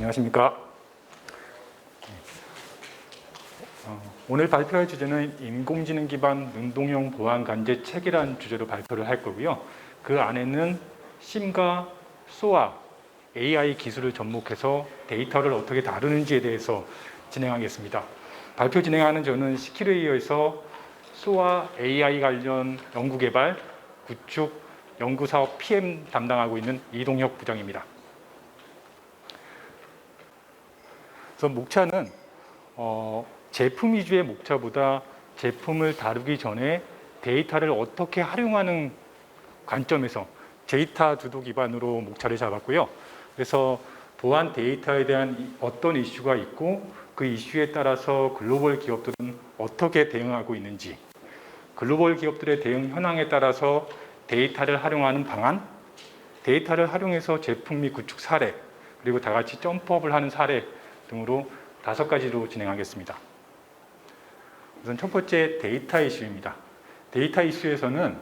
안녕하십니까. 오늘 발표할 주제는 인공지능 기반 능동형 보안 관제 책이라는 주제로 발표를 할 거고요. 그 안에는 심과 SOA, AI 기술을 접목해서 데이터를 어떻게 다루는지에 대해서 진행하겠습니다. 발표 진행하는 저는 시큐레이어에서 SOA AI 관련 연구개발, 구축, 연구사업 PM 담당하고 있는 이동혁 부장입니다. 그래서 목차는 제품 위주의 목차보다 제품을 다루기 전에 데이터를 어떻게 활용하는 관점에서 데이터 주도 기반으로 목차를 잡았고요. 그래서 보안 데이터에 대한 어떤 이슈가 있고 그 이슈에 따라서 글로벌 기업들은 어떻게 대응하고 있는지, 글로벌 기업들의 대응 현황에 따라서 데이터를 활용하는 방안, 데이터를 활용해서 제품 및 구축 사례, 그리고 다 같이 점프업을 하는 사례 등으로 5가지로 진행하겠습니다. 우선 첫 번째 데이터 이슈입니다. 데이터 이슈에서는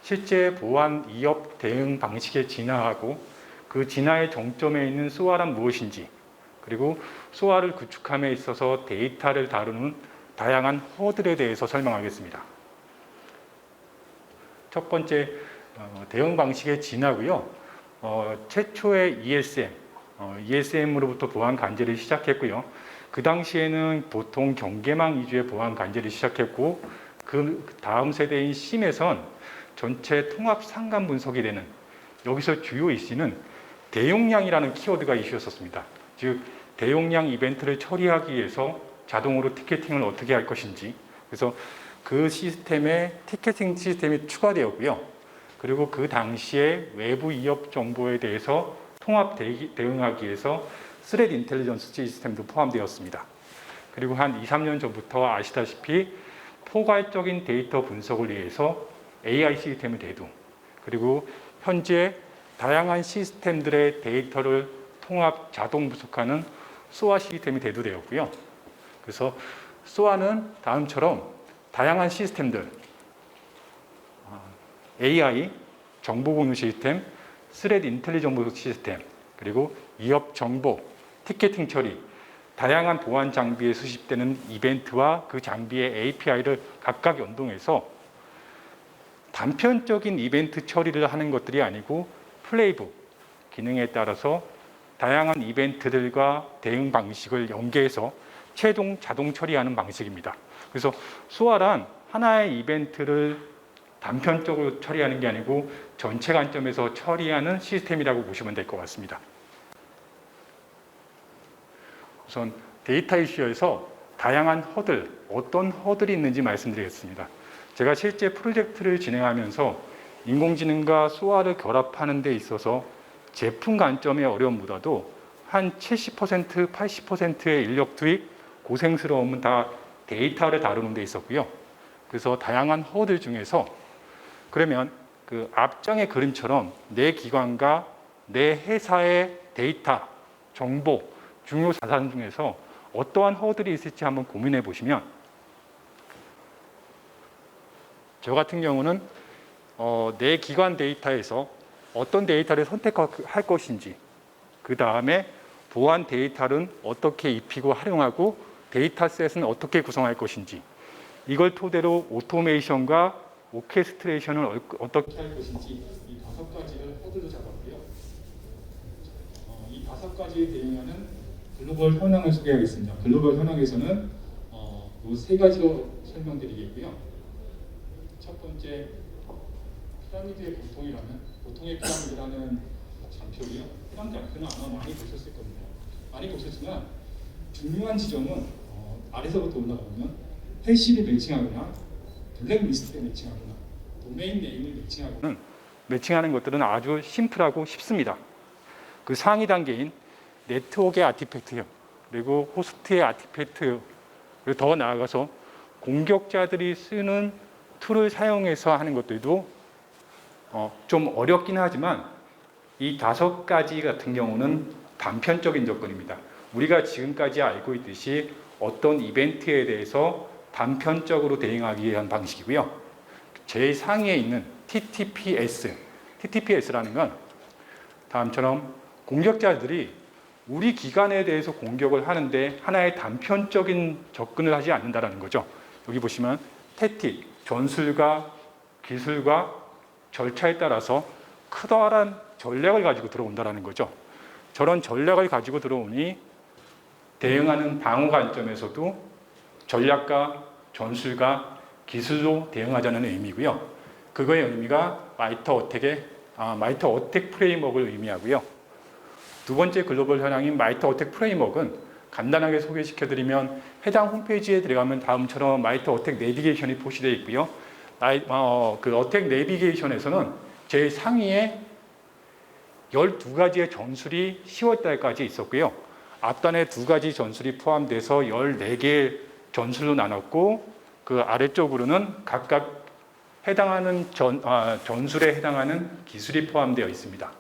실제 보안 위협 대응 방식의 진화하고 그 진화의 정점에 있는 SOA란 무엇인지, 그리고 SOA를 구축함에 있어서 데이터를 다루는 다양한 허들에 대해서 설명하겠습니다. 첫 번째 대응 방식의 진화고요. 최초의 ESM으로부터 보안 관제를 시작했고요. 그 당시에는 보통 경계망 위주의 보안 관제를 시작했고, 그 다음 세대인 SIEM에선 전체 통합 상간 분석이 되는, 여기서 주요 이슈는 대용량이라는 키워드가 이슈였었습니다. 즉 대용량 이벤트를 처리하기 위해서 자동으로 티켓팅을 어떻게 할 것인지, 그래서 그 시스템에 티켓팅 시스템이 추가되었고요. 그리고 그 당시에 외부 위협 정보에 대해서 통합 대응하기 위해서 스레드 인텔리전스 시스템도 포함되었습니다. 그리고 한 2, 3년 전부터 아시다시피 포괄적인 데이터 분석을 위해서 AI 시스템의 대두, 그리고 현재 다양한 시스템들의 데이터를 통합 자동 분석하는 SOA 시스템이 대두되었고요. 그래서 SOA는 다음처럼 다양한 시스템들, AI, 정보 공유 시스템, 스레드 인텔리전스 시스템, 그리고 위협 정보, 티켓팅 처리, 다양한 보안 장비에 수집되는 이벤트와 그 장비의 API를 각각 연동해서 단편적인 이벤트 처리를 하는 것들이 아니고 플레이북 기능에 따라서 다양한 이벤트들과 대응 방식을 연계해서 최종 자동 처리하는 방식입니다. 그래서 SOA란 하나의 이벤트를 단편적으로 처리하는 게 아니고 전체 관점에서 처리하는 시스템이라고 보시면 될 것 같습니다. 우선 데이터 이슈에서 다양한 허들, 어떤 허들이 있는지 말씀드리겠습니다. 제가 실제 프로젝트를 진행하면서 인공지능과 SOA를 결합하는 데 있어서 제품 관점의 어려움보다도 한 70%, 80%의 인력 투입, 고생스러움은 다 데이터를 다루는 데 있었고요. 그래서 다양한 허들 중에서 그러면 그 앞장의 그림처럼 내 기관과 내 회사의 데이터, 정보, 중요 자산 중에서 어떠한 허들이 있을지 한번 고민해 보시면, 저 같은 경우는 내 기관 데이터에서 어떤 데이터를 선택할 것인지, 그 다음에 보안 데이터는 어떻게 입히고 활용하고 데이터셋은 어떻게 구성할 것인지, 이걸 토대로 오토메이션과 오케스트레이션을 어떻게 할 것인지, 이 5가지를 허들로 잡았고요. 이 5가지에 대응하는 글로벌 현황을 소개하겠습니다. 글로벌 현황에서는 이 3가지로 설명드리겠고요. 첫 번째, 피라미드의 보통의 피라미드라는 장표고요. 피라미드 장표는 아마 많이 보셨을 겁니다. 많이 보셨지만 중요한 지점은 아래서부터 올라가면 해시를 매칭하거나 블랙리스트에 매칭하거나 도메인 네임을 매칭하거나 매칭하는 것들은 아주 심플하고 쉽습니다. 그 상위 단계인 네트워크의 아티팩트, 그리고 호스트의 아티팩트, 그리고 더 나아가서 공격자들이 쓰는 툴을 사용해서 하는 것들도 좀 어렵긴 하지만 이 5가지 같은 경우는 단편적인 접근입니다. 우리가 지금까지 알고 있듯이 어떤 이벤트에 대해서 단편적으로 대응하기 위한 방식이고요. 제일 상위에 있는 TTPS라는 건 다음처럼 공격자들이 우리 기관에 대해서 공격을 하는데 하나의 단편적인 접근을 하지 않는다는 거죠. 여기 보시면 택틱, 전술과 기술과 절차에 따라서 커다란 전략을 가지고 들어온다는 거죠. 저런 전략을 가지고 들어오니 대응하는 방어 관점에서도 전략과 전술과 기술로 대응하자는 의미고요. 그거의 의미가 마이터 어택 프레임워크를 의미하고요. 두 번째 글로벌 현황인 마이터 어택 프레임워크는 간단하게 소개시켜드리면 해당 홈페이지에 들어가면 다음처럼 마이터 어택 내비게이션이 표시되어 있고요. 그 어택 내비게이션에서는 제일 상위에 12가지의 전술이 10월달까지 있었고요. 앞단에 2가지 전술이 포함돼서 14개의 전술로 나눴고 그 아래쪽으로는 각각 해당하는 전술에 해당하는 기술이 포함되어 있습니다.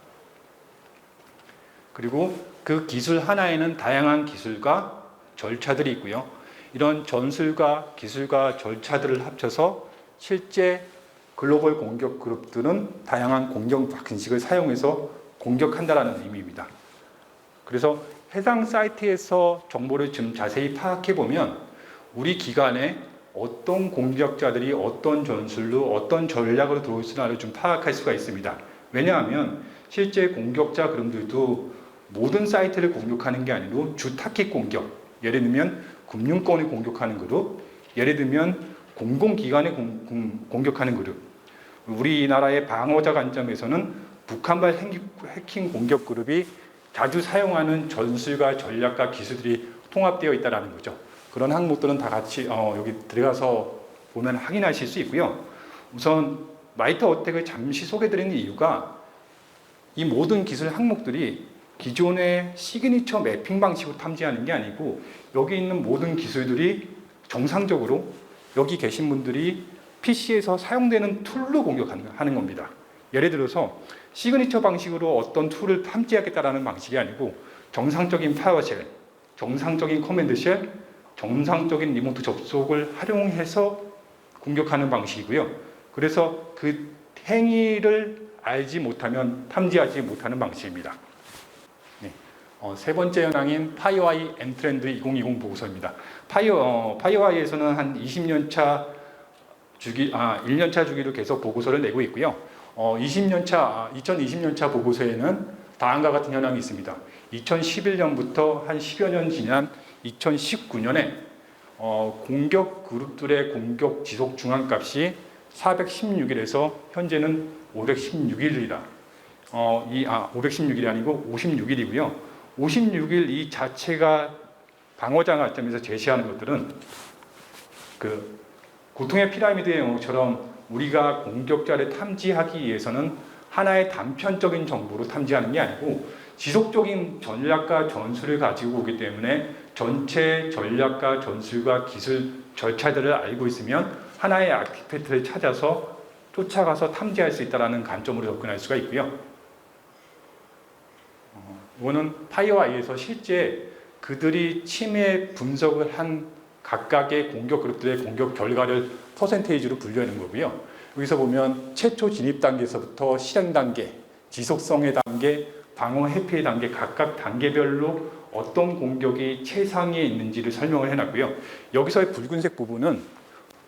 그리고 그 기술 하나에는 다양한 기술과 절차들이 있고요. 이런 전술과 기술과 절차들을 합쳐서 실제 글로벌 공격 그룹들은 다양한 공격 방식을 사용해서 공격한다는 의미입니다. 그래서 해당 사이트에서 정보를 좀 자세히 파악해 보면 우리 기관에 어떤 공격자들이 어떤 전술로 어떤 전략으로 들어올 수 있나를 좀 파악할 수가 있습니다. 왜냐하면 실제 공격자 그룹들도 모든 사이트를 공격하는 게 아니고 주 타깃 공격, 예를 들면 금융권을 공격하는 그룹, 예를 들면 공공기관을 공격하는 그룹, 우리나라의 방어자 관점에서는 북한발 해킹 공격 그룹이 자주 사용하는 전술과 전략과 기술들이 통합되어 있다는 거죠. 그런 항목들은 다 같이 여기 들어가서 보면 확인하실 수 있고요. 우선 마이터 어택을 잠시 소개드리는 이유가 이 모든 기술 항목들이 기존의 시그니처 매핑 방식으로 탐지하는 게 아니고 여기 있는 모든 기술들이 정상적으로 여기 계신 분들이 PC에서 사용되는 툴로 공격하는 겁니다. 예를 들어서 시그니처 방식으로 어떤 툴을 탐지하겠다라는 방식이 아니고 정상적인 파워쉘, 정상적인 커맨드 쉘, 정상적인 리모트 접속을 활용해서 공격하는 방식이고요. 그래서 그 행위를 알지 못하면 탐지하지 못하는 방식입니다. 네. 세 번째 현황인 파이어아이 엔트렌드 2020 보고서입니다. 파이어아이에서는 한 1년차 주기로 계속 보고서를 내고 있고요. 2020년차 보고서에는 다음과 같은 현황이 있습니다. 2011년부터 한 10여 년 지난 2019년에 공격 그룹들의 공격 지속 중앙값이 416일에서 현재는 516일이다. 516일이 아니고 56일이고요. 56일 이 자체가 방어자 관점에서 제시하는 것들은 그 고통의 피라미드의 영웅처럼 우리가 공격자를 탐지하기 위해서는 하나의 단편적인 정보로 탐지하는 게 아니고 지속적인 전략과 전술을 가지고 오기 때문에 전체 전략과 전술과 기술 절차들을 알고 있으면 하나의 아티팩트를 찾아서 쫓아가서 탐지할 수 있다는 관점으로 접근할 수가 있고요. 이거는 파이어아이에서 실제 그들이 침해 분석을 한 각각의 공격 그룹들의 공격 결과를 퍼센테이지로 분류하는 거고요. 여기서 보면 최초 진입 단계에서부터 실행 단계, 지속성의 단계, 방어 회피의 단계 각각 단계별로 어떤 공격이 최상위에 있는지를 설명을 해놨고요. 여기서의 붉은색 부분은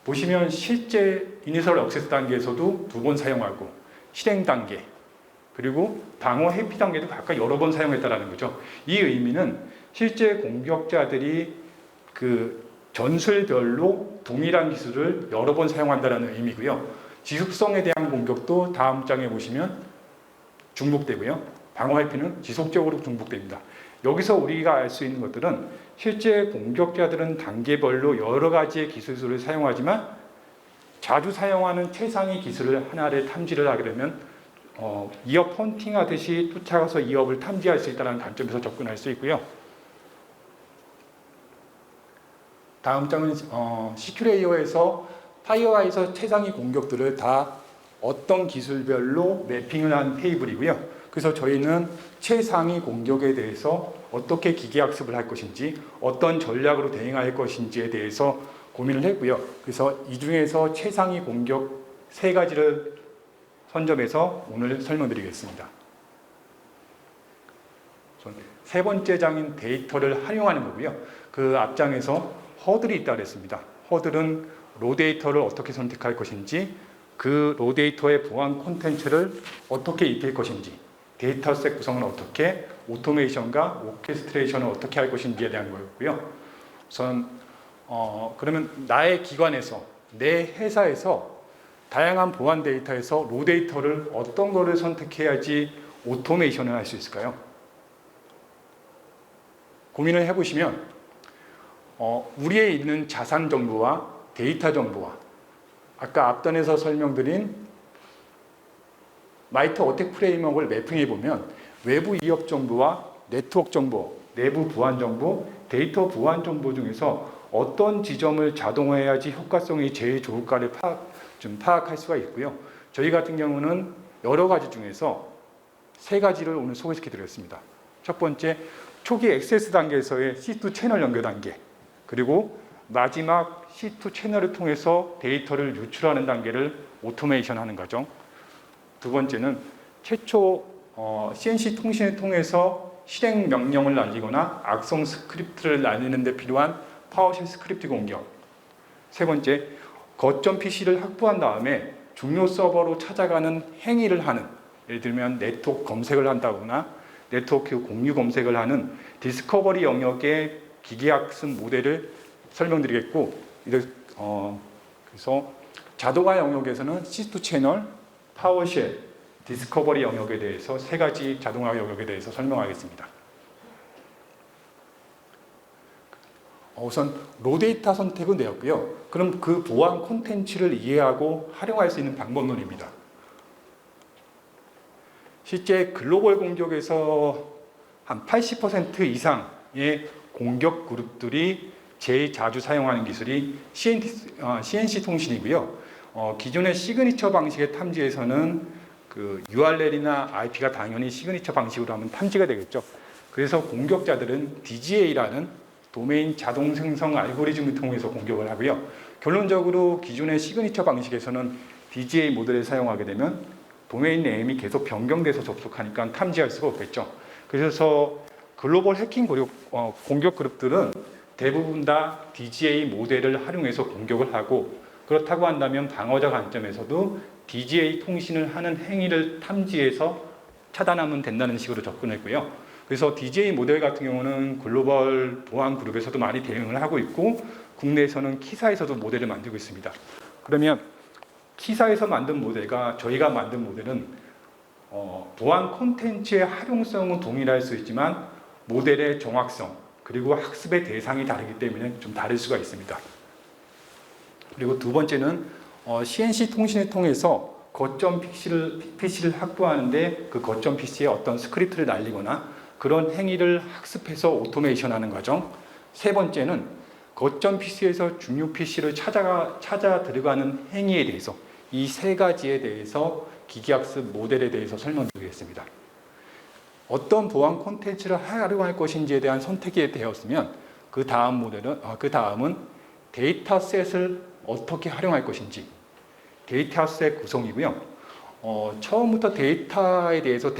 보시면 실제 이니셜 액세스 단계에서도 2번 사용하고 실행 단계 그리고 방어 회피 단계도 각각 여러 번 사용했다는 거죠. 이 의미는 실제 공격자들이 그 전술별로 동일한 기술을 여러 번 사용한다는 의미고요. 지속성에 대한 공격도 다음 장에 보시면 중복되고요. 방어 회피는 지속적으로 중복됩니다. 여기서 우리가 알 수 있는 것들은 실제 공격자들은 단계별로 여러 가지의 기술을 사용하지만 자주 사용하는 최상위 기술을 하나를 탐지를 하게 되면 이업 헌팅 하듯이 쫓아가서 이업을 탐지할 수 있다는 관점에서 접근할 수 있고요. 다음 장은 시큐레이어에서 파이어아이에서 최상위 공격들을 다 어떤 기술별로 매핑을 한 테이블이고요. 그래서 저희는 최상위 공격에 대해서 어떻게 기계학습을 할 것인지 어떤 전략으로 대응할 것인지에 대해서 고민을 했고요. 그래서 이 중에서 최상위 공격 3가지를 선점해서 오늘 설명드리겠습니다. 세 번째 장인 데이터를 활용하는 거고요. 그 앞장에서 허들이 있다고 했습니다. 허들은 로 데이터를 어떻게 선택할 것인지, 그 로 데이터의 보안 콘텐츠를 어떻게 입힐 것인지, 데이터셋 구성을 어떻게, 오토메이션과 오케스트레이션을 어떻게 할 것인지에 대한 거였고요. 우선 그러면 나의 기관에서, 내 회사에서 다양한 보안 데이터에서 로 데이터를 어떤 거를 선택해야지 오토메이션을 할 수 있을까요? 고민을 해보시면 우리에 있는 자산 정보와 데이터 정보와 아까 앞단에서 설명드린 마이트 어택 프레임워크를 매핑해 보면 외부 위협 정보와 네트워크 정보, 내부 보안 정보, 데이터 보안 정보 중에서 어떤 지점을 자동화해야지 효과성이 제일 좋을까를 파악할 수가 있고요. 저희 같은 경우는 여러 가지 중에서 세 가지를 오늘 소개시켜 드렸습니다. 첫 번째, 초기 액세스 단계에서의 C2 채널 연결 단계, 그리고 마지막 C2 채널을 통해서 데이터를 유출하는 단계를 오토메이션 하는 과정. 두 번째는 최초 CNC 통신을 통해서 실행 명령을 날리거나 악성 스크립트를 날리는 데 필요한 파워쉘 스크립트 공격. 세 번째, 거점 PC를 확보한 다음에 중요 서버로 찾아가는 행위를 하는, 예를 들면 네트워크 검색을 한다거나 네트워크 공유 검색을 하는 디스커버리 영역의 기계학습 모델을 설명드리겠고, 그래서 자동화 영역에서는 C2 채널, 파워쉘, 디스커버리 영역에 대해서 세 가지 자동화 영역에 대해서 설명하겠습니다. 우선 로 데이터 선택은 되었고요. 그럼 그 보안 콘텐츠를 이해하고 활용할 수 있는 방법론입니다. 실제 글로벌 공격에서 한 80% 이상의 공격 그룹들이 제일 자주 사용하는 기술이 CNC 통신이고요. 기존의 시그니처 방식의 탐지에서는 그 URL이나 IP가 당연히 시그니처 방식으로 하면 탐지가 되겠죠. 그래서 공격자들은 DGA라는 도메인 자동 생성 알고리즘을 통해서 공격을 하고요. 결론적으로 기존의 시그니처 방식에서는 DGA 모델을 사용하게 되면 도메인 네임이 계속 변경돼서 접속하니까 탐지할 수가 없겠죠. 그래서 글로벌 해킹 공격 그룹들은 대부분 다 DGA 모델을 활용해서 공격을 하고, 그렇다고 한다면 방어자 관점에서도 DGA 통신을 하는 행위를 탐지해서 차단하면 된다는 식으로 접근했고요. 그래서 DGA 모델 같은 경우는 글로벌 보안 그룹에서도 많이 대응을 하고 있고, 국내에서는 키사에서도 모델을 만들고 있습니다. 그러면 키사에서 만든 모델과 저희가 만든 모델은 보안 콘텐츠의 활용성은 동일할 수 있지만 모델의 정확성 그리고 학습의 대상이 다르기 때문에 좀 다를 수가 있습니다. 그리고 두 번째는 CNC 통신을 통해서 거점 PC를 확보하는데 그 거점 PC에 어떤 스크립트를 날리거나 그런 행위를 학습해서 오토메이션하는 과정. 세 번째는 거점 PC에서 중요 PC를 찾아 들어가는 행위에 대해서, 이 세 가지에 대해서 기계학습 모델에 대해서 설명드리겠습니다. 어떤 보안 콘텐츠를 활용할 것인지에 대한 선택이 되었으면 그 다음은 데이터셋을 어떻게 활용할 것인지, 데이터셋 구성이고요. 처음부터 데이터에 대해서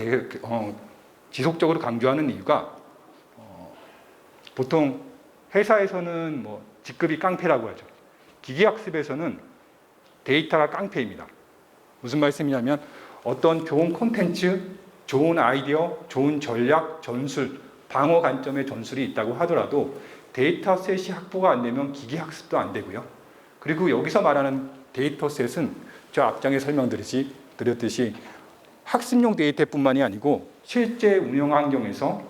지속적으로 강조하는 이유가 보통 회사에서는 직급이 깡패라고 하죠. 기계학습에서는 데이터가 깡패입니다. 무슨 말씀이냐면 어떤 좋은 콘텐츠, 좋은 아이디어, 좋은 전략, 전술, 방어 관점의 전술이 있다고 하더라도 데이터셋이 확보가 안 되면 기계학습도 안 되고요. 그리고 여기서 말하는 데이터셋은 저 앞장에 설명드렸듯이 학습용 데이터뿐만이 아니고 실제 운영 환경에서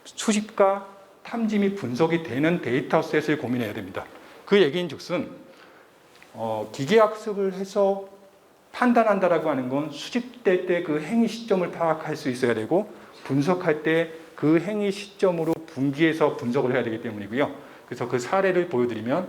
수집과 탐지 및 분석이 되는 데이터셋을 고민해야 됩니다. 그 얘기인 즉슨 기계학습을 해서 판단한다라고 하는 건 수집될 때 그 행위 시점을 파악할 수 있어야 되고, 분석할 때 그 행위 시점으로 분기해서 분석을 해야 되기 때문이고요. 그래서 그 사례를 보여드리면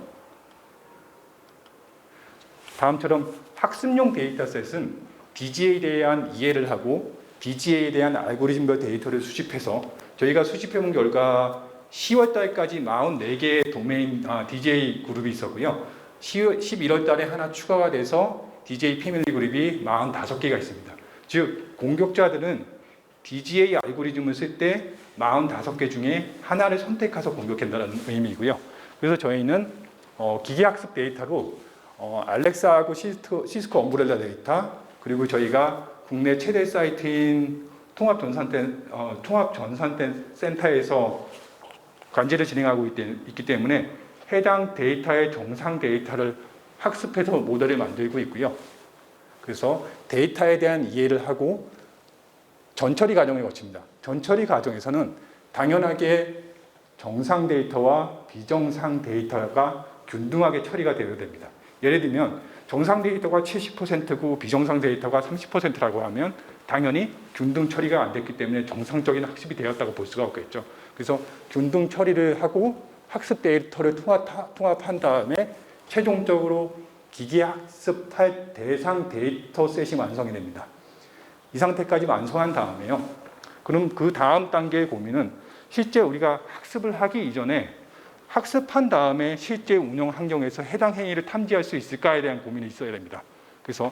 다음처럼 학습용 데이터셋은 DGA에 대한 이해를 하고 DGA에 대한 알고리즘별 데이터를 수집해서 저희가 수집해본 결과 10월 달까지 44개의 도메인 DGA 그룹이 있었고요. 11월 달에 하나 추가가 돼서 DGA 패밀리 그룹이 45개가 있습니다. 즉 공격자들은 DGA 알고리즘을 쓸 때 45개 중에 하나를 선택해서 공격한다는 의미이고요. 그래서 저희는 기계학습 데이터로 알렉사하고 시스코 엄브렐라 데이터, 그리고 저희가 국내 최대 사이트인 통합전산센터에서 관제를 진행하고 있기 때문에 해당 데이터의 정상 데이터를 학습해서 모델을 만들고 있고요. 그래서 데이터에 대한 이해를 하고 전처리 과정을 거칩니다. 전처리 과정에서는 당연하게 정상 데이터와 비정상 데이터가 균등하게 처리가 되어야 됩니다. 예를 들면 정상 데이터가 70%고 비정상 데이터가 30%라고 하면 당연히 균등 처리가 안 됐기 때문에 정상적인 학습이 되었다고 볼 수가 없겠죠. 그래서 균등 처리를 하고 학습 데이터를 통합한 다음에 최종적으로 기계학습할 대상 데이터셋이 완성이 됩니다. 이 상태까지 완성한 다음에요. 그럼 그 다음 단계의 고민은 실제 우리가 학습을 하기 이전에 학습한 다음에 실제 운영 환경에서 해당 행위를 탐지할 수 있을까에 대한 고민이 있어야 됩니다. 그래서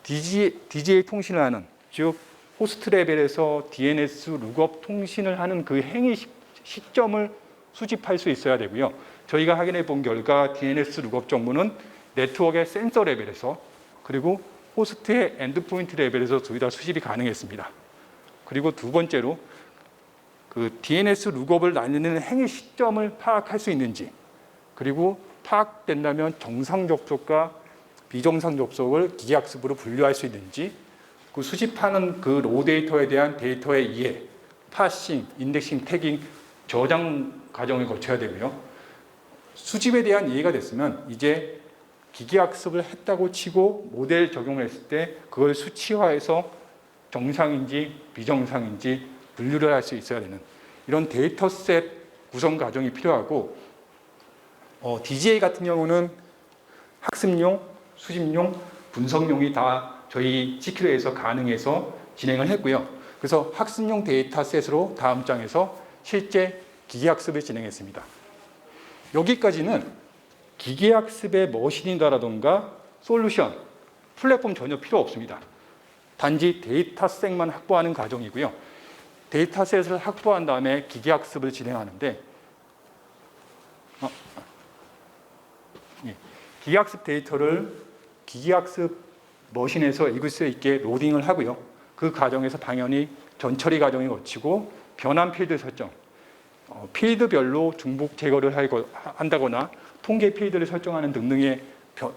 DGA 통신을 하는, 즉 호스트 레벨에서 DNS 룩업 통신을 하는 그 행위 시점을 수집할 수 있어야 되고요. 저희가 확인해 본 결과 DNS 룩업 정보는 네트워크의 센서 레벨에서 그리고 호스트의 엔드포인트 레벨에서 둘 다 수집이 가능했습니다. 그리고 두 번째로 그 DNS 룩업을 나누는 행위 시점을 파악할 수 있는지, 그리고 파악된다면 정상 접속과 비정상 접속을 기계학습으로 분류할 수 있는지, 그 수집하는 그 로 데이터에 대한 데이터의 이해, 파싱, 인덱싱, 태깅, 저장 과정을 거쳐야 되고요. 수집에 대한 이해가 됐으면 이제 기계학습을 했다고 치고 모델 적용을 했을 때 그걸 수치화해서 정상인지 비정상인지 분류를 할 수 있어야 되는 이런 데이터셋 구성 과정이 필요하고, DGA 같은 경우는 학습용, 수집용, 분석용이 다 저희 CQ에서 가능해서 진행을 했고요. 그래서 학습용 데이터셋으로 다음 장에서 실제 기계학습을 진행했습니다. 여기까지는 기계학습의 머신이다라던가 솔루션, 플랫폼 전혀 필요 없습니다. 단지 데이터셋만 확보하는 과정이고요. 데이터셋을 확보한 다음에 기계학습을 진행하는데 기계학습 데이터를 기계학습 머신에서 읽을 수 있게 로딩을 하고요. 그 과정에서 당연히 전처리 과정을 거치고 변환 필드 설정, 필드별로 중복 제거를 한다거나 통계 필드를 설정하는 등등의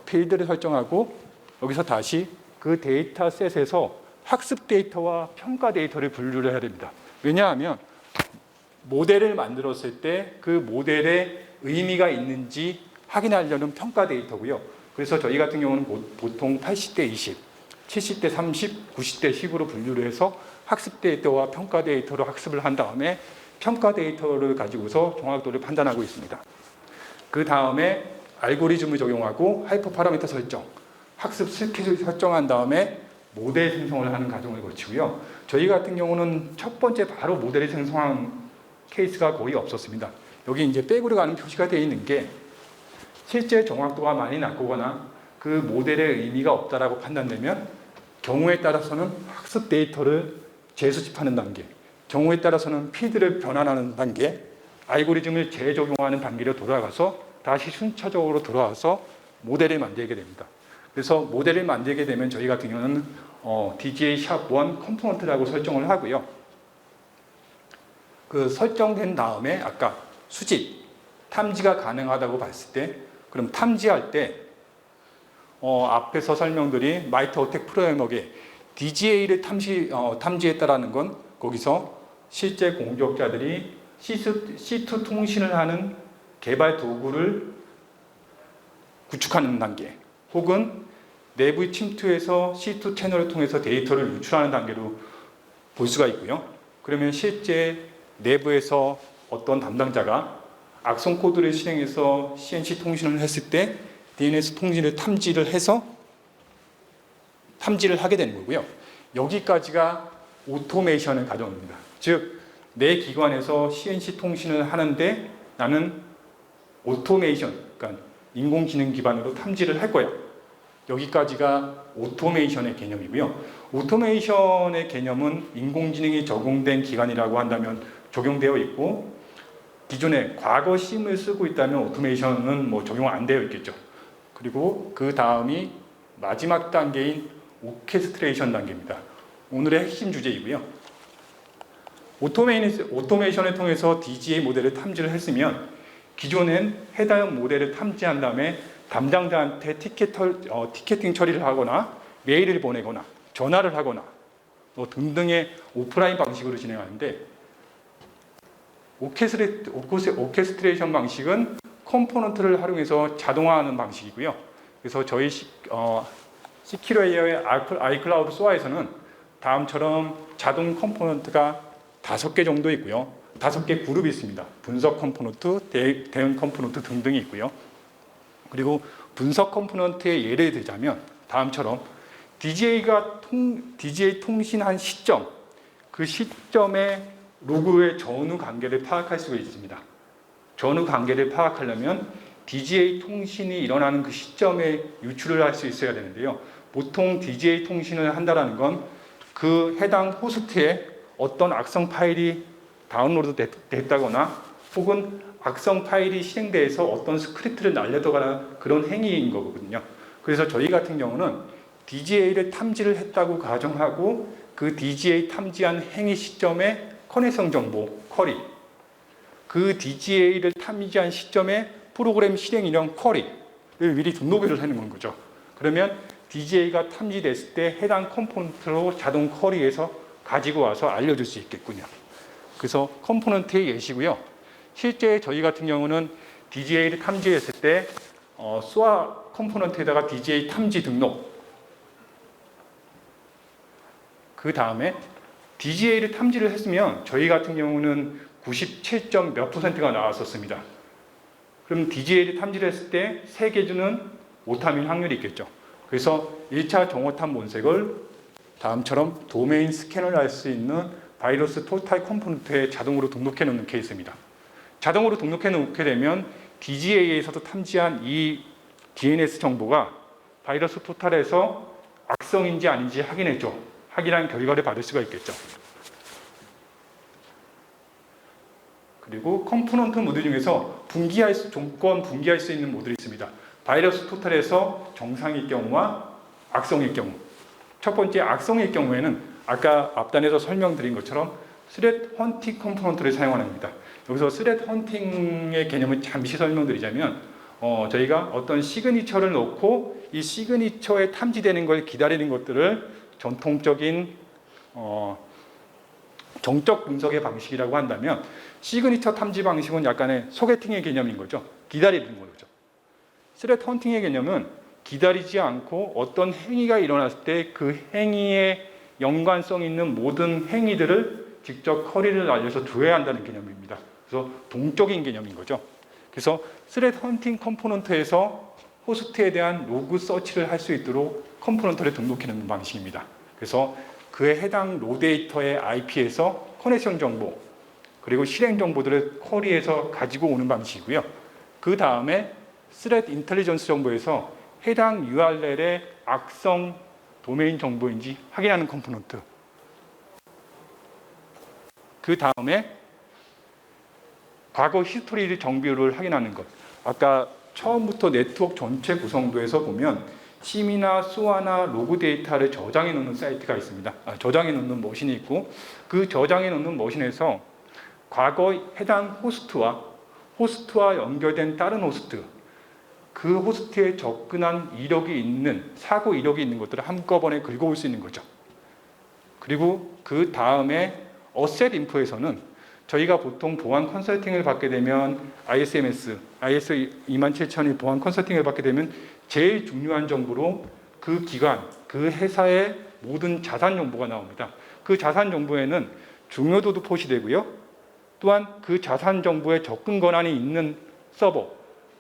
필드를 설정하고, 여기서 다시 그 데이터셋에서 학습 데이터와 평가 데이터를 분류를 해야 됩니다. 왜냐하면 모델을 만들었을 때 그 모델에 의미가 있는지 확인하려는 평가 데이터고요. 그래서 저희 같은 경우는 보통 80대 20, 70대 30, 90대 10으로 분류를 해서 학습 데이터와 평가 데이터로 학습을 한 다음에 평가 데이터를 가지고서 정확도를 판단하고 있습니다. 그 다음에 알고리즘을 적용하고 하이퍼 파라미터 설정, 학습 스케줄 설정한 다음에 모델 생성을 하는 과정을 거치고요. 저희 같은 경우는 첫 번째 바로 모델을 생성한 케이스가 거의 없었습니다. 여기 이제 백으로 가는 표시가 되어 있는 게 실제 정확도가 많이 낮거나 그 모델의 의미가 없다라고 판단되면 경우에 따라서는 학습 데이터를 재수집하는 단계, 경우에 따라서는 필드를 변환하는 단계, 알고리즘을 재적용하는 단계로 돌아가서 다시 순차적으로 돌아와서 모델을 만들게 됩니다. 그래서 모델을 만들게 되면 저희 같은 경우는 DGA-1 컴포넌트라고 설정을 하고요. 그 설정된 다음에 아까 수집, 탐지가 가능하다고 봤을 때, 그럼 탐지할 때 앞에서 설명드린 마이트 어택 프레임워크에 DGA를 탐지했다라는 건 거기서 실제 공격자들이 C2 통신을 하는 개발 도구를 구축하는 단계, 혹은 내부의 침투해서 C2 채널을 통해서 데이터를 유출하는 단계로 볼 수가 있고요. 그러면 실제 내부에서 어떤 담당자가 악성 코드를 실행해서 CNC 통신을 했을 때 DNS 통신을 탐지를 해서 탐지를 하게 되는 거고요. 여기까지가 오토메이션의 과정입니다. 즉, 내 기관에서 CNC 통신을 하는데 나는 오토메이션, 그러니까 인공지능 기반으로 탐지를 할 거야. 여기까지가 오토메이션의 개념이고요. 오토메이션의 개념은 인공지능이 적용된 기간이라고 한다면 적용되어 있고, 기존에 과거 심을 쓰고 있다면 오토메이션은 뭐 적용 안 되어 있겠죠. 그리고 그 다음이 마지막 단계인 오케스트레이션 단계입니다. 오늘의 핵심 주제이고요. 오토메이션을 통해서 DGA 모델을 탐지를 했으면 기존엔 해당 모델을 탐지한 다음에 담당자한테 티켓팅 처리를 하거나 메일을 보내거나 전화를 하거나 등등의 오프라인 방식으로 진행하는데, 오케스트레이션 방식은 컴포넌트를 활용해서 자동화하는 방식이고요. 그래서 저희 시큐레이어의 아이클라우드 소아에서는 다음처럼 자동 컴포넌트가 5개 정도 있고요. 5개 그룹이 있습니다. 분석 컴포넌트, 대응 컴포넌트 등등이 있고요. 그리고 분석 컴포넌트의 예를 들자면 다음처럼 DGA 통신한 시점, 그 시점의 로그의 전후 관계를 파악할 수가 있습니다. 전후 관계를 파악하려면 DGA 통신이 일어나는 그 시점에 유출을 할 수 있어야 되는데요. 보통 DGA 통신을 한다는 건 그 해당 호스트에 어떤 악성 파일이 다운로드 됐다거나 혹은 악성 파일이 실행돼서 어떤 스크립트를 날려다거나 그런 행위인 거거든요. 그래서 저희 같은 경우는 DGA를 탐지를 했다고 가정하고 그 DGA 탐지한 행위 시점에 커넥션 정보, 쿼리, 그 DGA를 탐지한 시점에 프로그램 실행 인형 쿼리를 미리 등록을 하는 거죠. 그러면 DGA가 탐지됐을 때 해당 컴포넌트로 자동 쿼리해서 가지고 와서 알려줄 수 있겠군요. 그래서 컴포넌트의 예시고요. 실제 저희 같은 경우는 DGA를 탐지했을 때 SOA 컴포넌트에다가 DGA 탐지 등록, 그 다음에 DGA를 탐지를 했으면 저희 같은 경우는 97점 몇 %가 나왔었습니다. 그럼 DGA를 탐지를 했을 때 세 개주는 오탐일 확률이 있겠죠. 그래서 1차 정오탐 본색을 다음처럼 도메인 스캔을 할 수 있는 바이러스 토탈 컴포넌트에 자동으로 등록해 놓는 케이스입니다. 자동으로 등록해 놓게 되면 DGA에서도 탐지한 이 DNS 정보가 바이러스 토탈에서 악성인지 아닌지 확인한 결과를 받을 수가 있겠죠. 그리고 컴포넌트 모드 중에서 조건 분기할 수 있는 모드가 있습니다. 바이러스 토탈에서 정상일 경우와 악성일 경우. 첫 번째 악성일 경우에는 아까 앞단에서 설명드린 것처럼 스레드 헌팅 컴포넌트를 사용합니다. 여기서 스레드 헌팅의 개념을 잠시 설명드리자면 저희가 어떤 시그니처를 넣고 이 시그니처에 탐지되는 걸 기다리는 것들을 전통적인 정적 분석의 방식이라고 한다면, 시그니처 탐지 방식은 약간의 소개팅의 개념인 거죠. 기다리는 거죠. 스레드 헌팅의 개념은 기다리지 않고 어떤 행위가 일어났을 때 그 행위에 연관성 있는 모든 행위들을 직접 쿼리를 날려서 조회해야 한다는 개념입니다. 그래서 동적인 개념인 거죠. 그래서 스레드 헌팅 컴포넌트에서 호스트에 대한 로그 서치를 할 수 있도록 컴포넌트를 등록해 놓는 방식입니다. 그래서 그에 해당 로 데이터의 IP에서 커넥션 정보 그리고 실행 정보들을 쿼리해서 가지고 오는 방식이고요. 그 다음에 스레드 인텔리전스 정보에서 해당 URL의 악성 도메인 정보인지 확인하는 컴포넌트. 그 다음에 과거 히스토리를 정비율을 확인하는 것. 아까 처음부터 네트워크 전체 구성도에서 보면 심이나 SOA나 로그 데이터를 저장해 놓는 사이트가 있습니다. 저장해 놓는 머신이 있고, 그 저장해 놓는 머신에서 과거 해당 호스트와 연결된 다른 호스트, 그 호스트에 접근한 사고 이력이 있는 것들을 한꺼번에 긁어올 수 있는 거죠. 그리고 그 다음에 어셋 인포에서는 저희가 보통 보안 컨설팅을 받게 되면 ISMS, ISO 27000의 보안 컨설팅을 받게 되면 제일 중요한 정보로 그 기관, 그 회사의 모든 자산 정보가 나옵니다. 그 자산 정보에는 중요도도 표시되고요. 또한 그 자산 정보에 접근 권한이 있는 서버,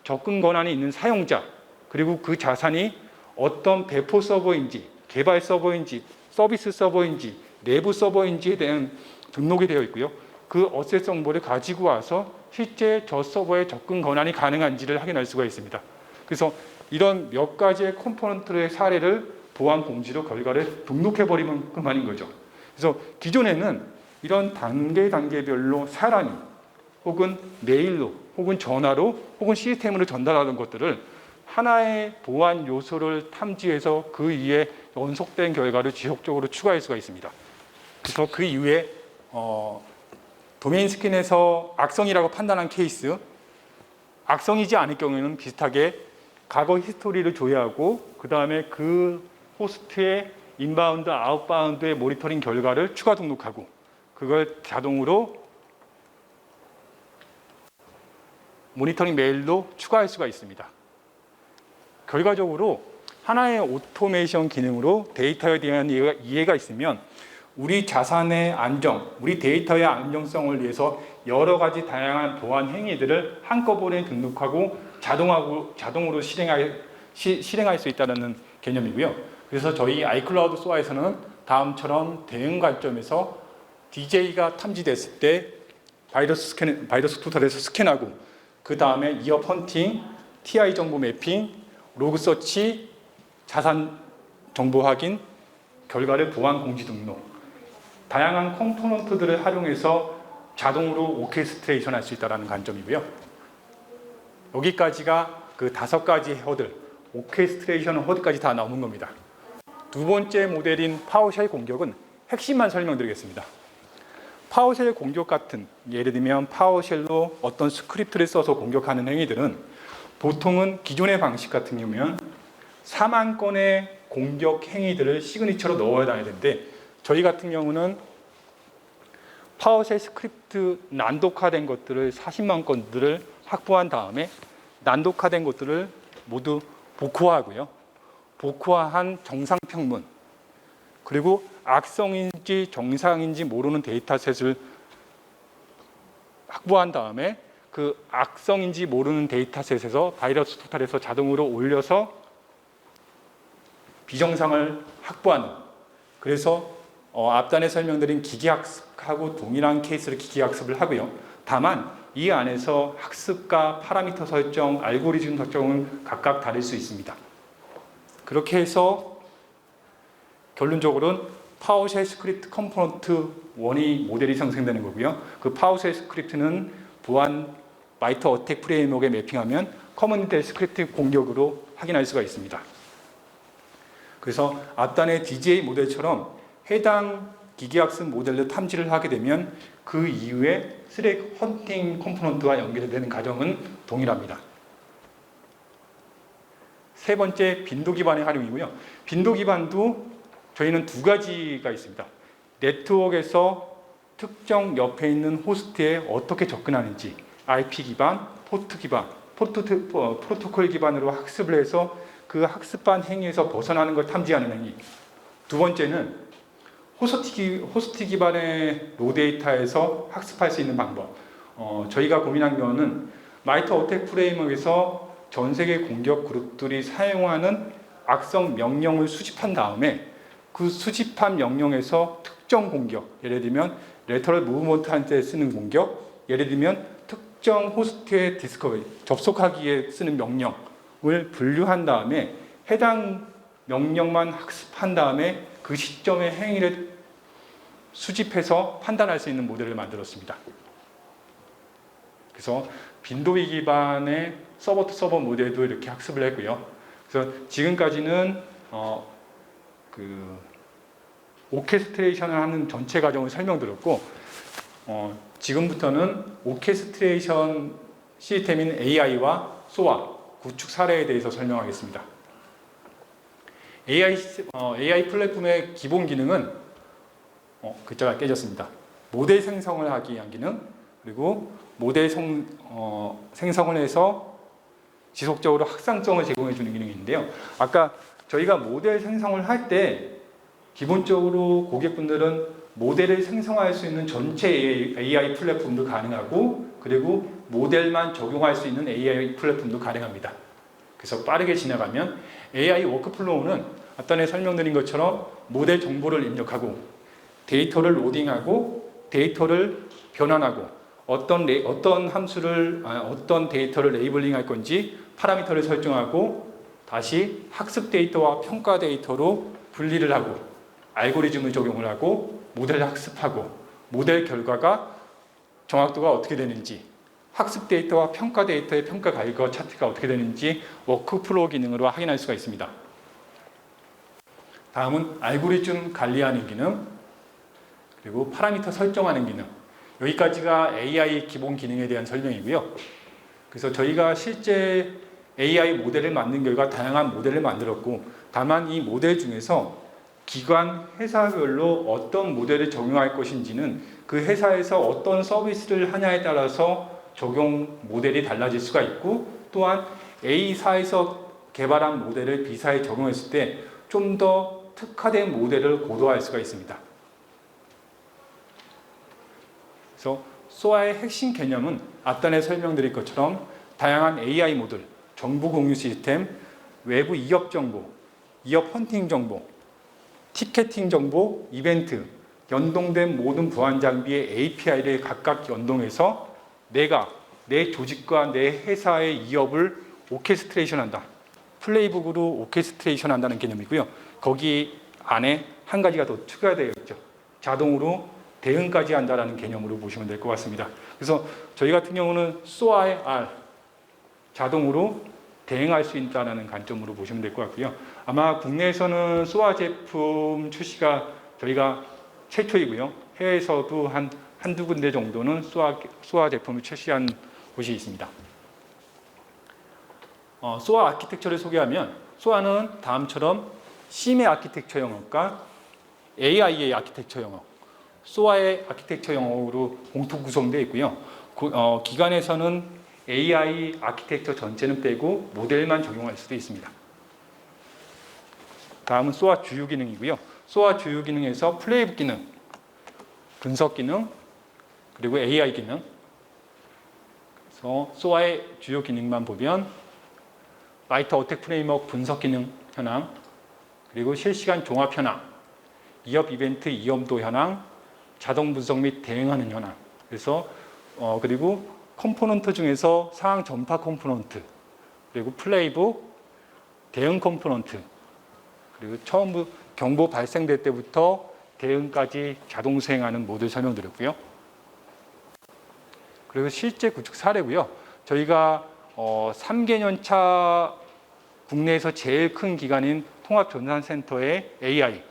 접근 권한이 있는 사용자, 그리고 그 자산이 어떤 배포 서버인지, 개발 서버인지, 서비스 서버인지, 내부 서버인지에 대한 등록이 되어 있고요. 그 어셋 정보를 가지고 와서 실제 저 서버에 접근 권한이 가능한지를 확인할 수가 있습니다. 그래서 이런 몇 가지의 컴포넌트의 사례를 보안 공지로 결과를 등록해버리면 그만인 거죠. 그래서 기존에는 이런 단계별로 사람이 혹은 메일로 혹은 전화로 혹은 시스템으로 전달하는 것들을 하나의 보안 요소를 탐지해서 그 위에 연속된 결과를 지속적으로 추가할 수가 있습니다. 그래서 그 이후에 도메인 스캔에서 악성이라고 판단한 케이스, 악성이지 않을 경우에는 비슷하게 과거 히스토리를 조회하고 그 다음에 그 호스트의 인바운드, 아웃바운드의 모니터링 결과를 추가 등록하고 그걸 자동으로 모니터링 메일로 추가할 수가 있습니다. 결과적으로 하나의 오토메이션 기능으로 데이터에 대한 이해가 있으면 우리 자산의 안정, 우리 데이터의 안정성을 위해서 여러 가지 다양한 보안 행위들을 한꺼번에 등록하고 자동으로 실행할 수 있다는 개념이고요. 그래서 저희 아이클라우드 소아에서는 다음처럼 대응 관점에서 DJ가 탐지됐을 때 바이러스 토탈에서 스캔하고 그 다음에 이어 헌팅, TI 정보 매핑, 로그 서치, 자산 정보 확인, 결과를 보안 공지 등록, 다양한 컴포넌트들을 활용해서 자동으로 오케스트레이션 할 수 있다는 관점이고요. 여기까지가 그 5가지 허들, 오케스트레이션 허들까지 다 나오는 겁니다. 두 번째 모델인 파워쉘 공격은 핵심만 설명드리겠습니다. 파워쉘 공격 같은, 예를 들면 파워쉘로 어떤 스크립트를 써서 공격하는 행위들은 보통은 기존의 방식 같은 경우면 4만 건의 공격 행위들을 시그니처로 넣어야 되는데 저희 같은 경우는 파워쉘 스크립트 난독화된 것들을 40만 건들을 확보한 다음에 난독화된 것들을 모두 복호하고요. 복호한 정상평문, 그리고 악성인지 정상인지 모르는 데이터셋을 확보한 다음에 그 악성인지 모르는 데이터셋에서 바이러스 토탈에서 자동으로 올려서 비정상을 확보하는, 그래서 앞단에 설명드린 기기학습하고 동일한 케이스를 기기학습을 하고요. 다만 이 안에서 학습과 파라미터 설정, 알고리즘 설정은 각각 다를 수 있습니다. 그렇게 해서 결론적으로는 파워쉘 스크립트 컴포넌트 1이 모델이 생성되는 거고요. 그 파워쉘 스크립트는 보안 마이터 어택 프레임워크에 매핑하면 커먼드 스크립트 공격으로 확인할 수가 있습니다. 그래서 앞단의 DGA 모델처럼 해당 기기학습 모델로 탐지를 하게 되면 그 이후에 스렉 헌팅 컴포넌트와 연결되는 과정은 동일합니다. 세 번째, 빈도 기반의 활용이고요. 빈도 기반도 저희는 2가지가 있습니다. 네트워크에서 특정 옆에 있는 호스트에 어떻게 접근하는지, IP 기반, 포트 기반, 프로토콜 기반으로 학습을 해서 그 학습한 행위에서 벗어나는 걸 탐지하는 행위. 두 번째는 호스트 기반의 로데이터에서 학습할 수 있는 방법. 저희가 고민한 경우는 마이터 어택 프레임워크에서 전 세계 공격 그룹들이 사용하는 악성 명령을 수집한 다음에 그 수집한 명령에서 특정 공격, 예를 들면 레터럴 무브먼트한테 쓰는 공격, 예를 들면 특정 호스트의 디스커버리, 접속하기에 쓰는 명령을 분류한 다음에 해당 명령만 학습한 다음에 그 시점의 행위를 수집해서 판단할 수 있는 모델을 만들었습니다. 그래서 빈도비 기반의 서버 투 서버 모델도 이렇게 학습을 했고요. 그래서 지금까지는 오케스트레이션을 하는 전체 과정을 설명드렸고, 지금부터는 오케스트레이션 시스템인 AI와 SOA 구축 사례에 대해서 설명하겠습니다. AI 플랫폼의 기본 기능은 글자가 깨졌습니다. 모델 생성을 하기 위한 기능, 그리고 모델 생성을 해서 지속적으로 확산성을 제공해 주는 기능이 있는데요. 아까 저희가 모델 생성을 할 때 기본적으로 고객분들은 모델을 생성할 수 있는 전체 AI 플랫폼도 가능하고, 그리고 모델만 적용할 수 있는 AI 플랫폼도 가능합니다. 그래서 빠르게 지나가면 AI 워크플로우는 앞단에 설명드린 것처럼 모델 정보를 입력하고 데이터를 로딩하고 데이터를 변환하고 어떤 함수를 어떤 데이터를 레이블링 할 건지 파라미터를 설정하고 다시 학습 데이터와 평가 데이터로 분리를 하고 알고리즘을 적용을 하고 모델을 학습하고 모델 결과가 정확도가 어떻게 되는지 학습 데이터와 평가 데이터의 평가 결과 차트가 어떻게 되는지 워크플로우 기능으로 확인할 수가 있습니다. 다음은 알고리즘 관리하는 기능, 그리고 파라미터 설정하는 기능. 여기까지가 AI 기본 기능에 대한 설명이고요. 그래서 저희가 실제 AI 모델을 만든 결과 다양한 모델을 만들었고, 다만 이 모델 중에서 기관, 회사별로 어떤 모델을 적용할 것인지는 그 회사에서 어떤 서비스를 하냐에 따라서 적용 모델이 달라질 수가 있고, 또한 A사에서 개발한 모델을 B사에 적용했을 때 좀 더 특화된 모델을 고도화할 수가 있습니다. 그래서 SOA의 핵심 개념은 앞단에 설명드린 것처럼 다양한 AI 모델, 정보 공유 시스템, 외부 이업 정보, 이업 헌팅 정보, 티켓팅 정보, 이벤트, 연동된 모든 보안 장비의 API를 각각 연동해서 내가 내 조직과 내 회사의 이업을 오케스트레이션 한다. 플레이북으로 오케스트레이션 한다는 개념이고요. 거기 안에 한 가지가 더 추가되어 있죠. 자동으로 대응까지 한다는 개념으로 보시면 될 것 같습니다. 그래서 저희 같은 경우는 SOA의 R, 자동으로 대응할 수 있다는 관점으로 보시면 될 것 같고요. 아마 국내에서는 SOA 제품 출시가 저희가 최초이고요. 해외에서도 한두 군데 정도는 SOA 제품을 출시한 곳이 있습니다. SOA 아키텍처를 소개하면 SOA는 다음처럼 심의 아키텍처 영역과 AI의 아키텍처 영역, SOA의 아키텍처 영역으로 공통 구성되어 있고요. 기관에서는 AI 아키텍처 전체는 빼고 모델만 적용할 수도 있습니다. 다음은 SOA 주요 기능이고요. SOA 주요 기능에서 플레이북 기능, 분석 기능, 그리고 AI 기능. 그래서 SOA의 주요 기능만 보면 라이트 어택 프레임워크 분석 기능 현황, 그리고 실시간 종합 현황, 이업 이벤트 이업도 현황, 자동 분석 및 대응하는 현황. 그래서 그리고 컴포넌트 중에서 상황 전파 컴포넌트, 그리고 플레이북, 대응 컴포넌트, 그리고 처음 경보 발생될 때부터 대응까지 자동 수행하는 모듈 설명드렸고요. 그리고 실제 구축 사례고요. 저희가 3개년 차 국내에서 제일 큰 기관인 통합전산센터의 AI,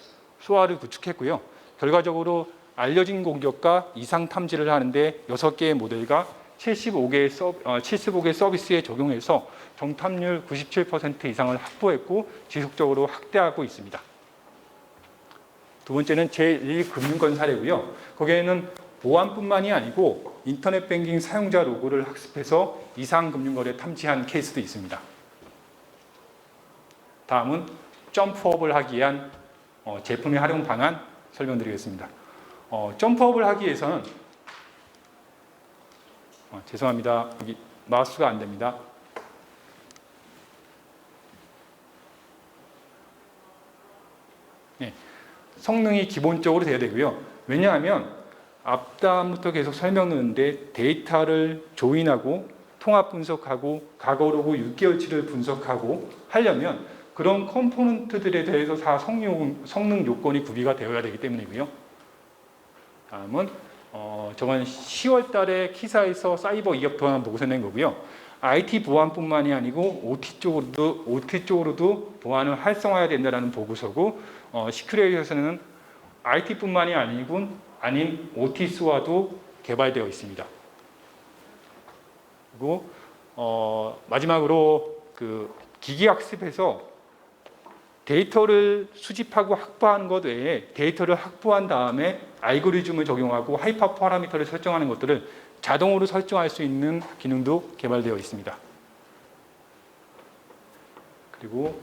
SOA를 구축했고요. 결과적으로 알려진 공격과 이상 탐지를 하는데 6개의 모델과 75개 서비스에 적용해서 정탐률 97% 이상을 확보했고 지속적으로 확대하고 있습니다. 두 번째는 제1금융권 사례고요. 거기에는 보안뿐만이 아니고 인터넷 뱅킹 사용자 로그를 학습해서 이상 금융거래 탐지한 케이스도 있습니다. 다음은 점프업을 하기 위한 제품의 활용 방안 설명드리겠습니다. 점프업을 하기 위해서는 죄송합니다. 여기 마우스가 안 됩니다. 네, 성능이 기본적으로 돼야 되고요. 왜냐하면 앞다음부터 계속 설명드렸는데 데이터를 조인하고 통합 분석하고 과거 로그 6개월치를 분석하고 하려면 그런 컴포넌트들에 대해서 다 성능 요건이 구비가 되어야 되기 때문이고요. 다음은 저건 10월 달에 키사에서 사이버 이업 보안 보고서 낸 거고요. IT 보안뿐만이 아니고 OT 쪽으로도 보안을 활성화해야 된다는 보고서고 시큐리티에서는 IT뿐만이 아닌 OT SOA도 개발되어 있습니다. 그리고 마지막으로 그 기기학습에서 데이터를 수집하고 확보하는 것 외에 데이터를 확보한 다음에 알고리즘을 적용하고 하이퍼 파라미터를 설정하는 것들을 자동으로 설정할 수 있는 기능도 개발되어 있습니다. 그리고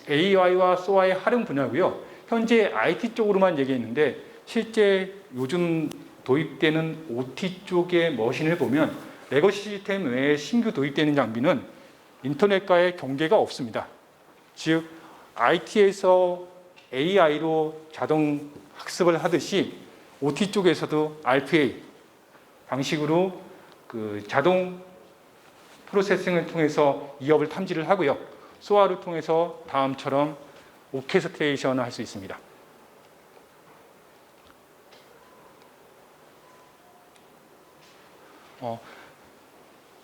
AI와 SOA의 활용 분야고요. 현재 IT 쪽으로만 얘기했는데 실제 요즘 도입되는 OT 쪽의 머신을 보면 레거시 시스템 외에 신규 도입되는 장비는 인터넷과의 경계가 없습니다. 즉 IT에서 AI로 자동 학습을 하듯이 OT 쪽에서도 RPA 방식으로 그 자동 프로세싱을 통해서 이업을 탐지를 하고요. 소아를 통해서 다음처럼 오케스트레이션을 할 수 있습니다.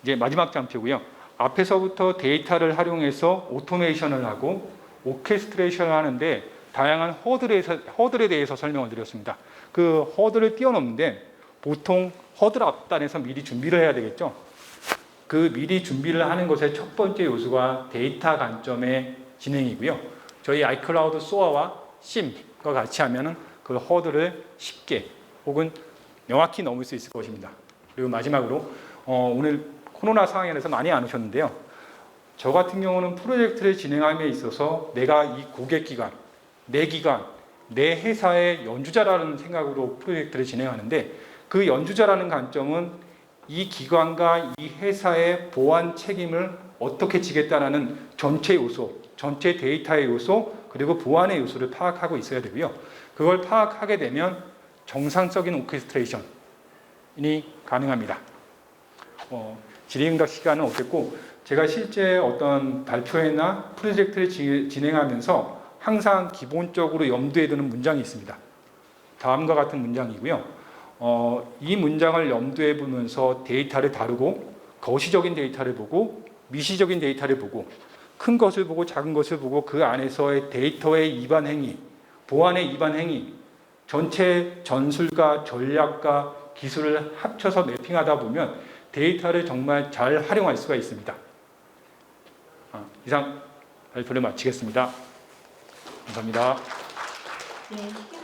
이제 마지막 장표고요. 앞에서부터 데이터를 활용해서 오토메이션을 하고 오케스트레이션을 하는데 다양한 허들에 대해서 설명을 드렸습니다. 그 허들을 뛰어넘는데 보통 허들 앞단에서 미리 준비를 해야 되겠죠. 그 미리 준비를 하는 것의 첫 번째 요소가 데이터 관점의 진행이고요. 저희 아이클라우드 소아와 심과 같이 하면은 그 허들을 쉽게 혹은 명확히 넘을 수 있을 것입니다. 그리고 마지막으로 오늘 코로나 상황이라서 많이 안 오셨는데요. 저 같은 경우는 프로젝트를 진행함에 있어서 내가 이 고객 기관, 내 회사의 연주자라는 생각으로 프로젝트를 진행하는데 그 연주자라는 관점은 이 기관과 이 회사의 보안 책임을 어떻게 지겠다는 전체 요소, 전체 데이터의 요소, 그리고 보안의 요소를 파악하고 있어야 되고요. 그걸 파악하게 되면 정상적인 오케스트레이션이 가능합니다. 질의응답 시간은 없겠고 제가 실제 어떤 발표회나 프로젝트를 진행하면서 항상 기본적으로 염두에 두는 문장이 있습니다. 다음과 같은 문장이고요. 이 문장을 염두에 두면서 데이터를 다루고 거시적인 데이터를 보고 미시적인 데이터를 보고 큰 것을 보고 작은 것을 보고 그 안에서의 데이터의 이반 행위, 보안의 이반 행위, 전체 전술과 전략과 기술을 합쳐서 매핑하다 보면 데이터를 정말 잘 활용할 수가 있습니다. 이상 발표를 마치겠습니다. 감사합니다. 네.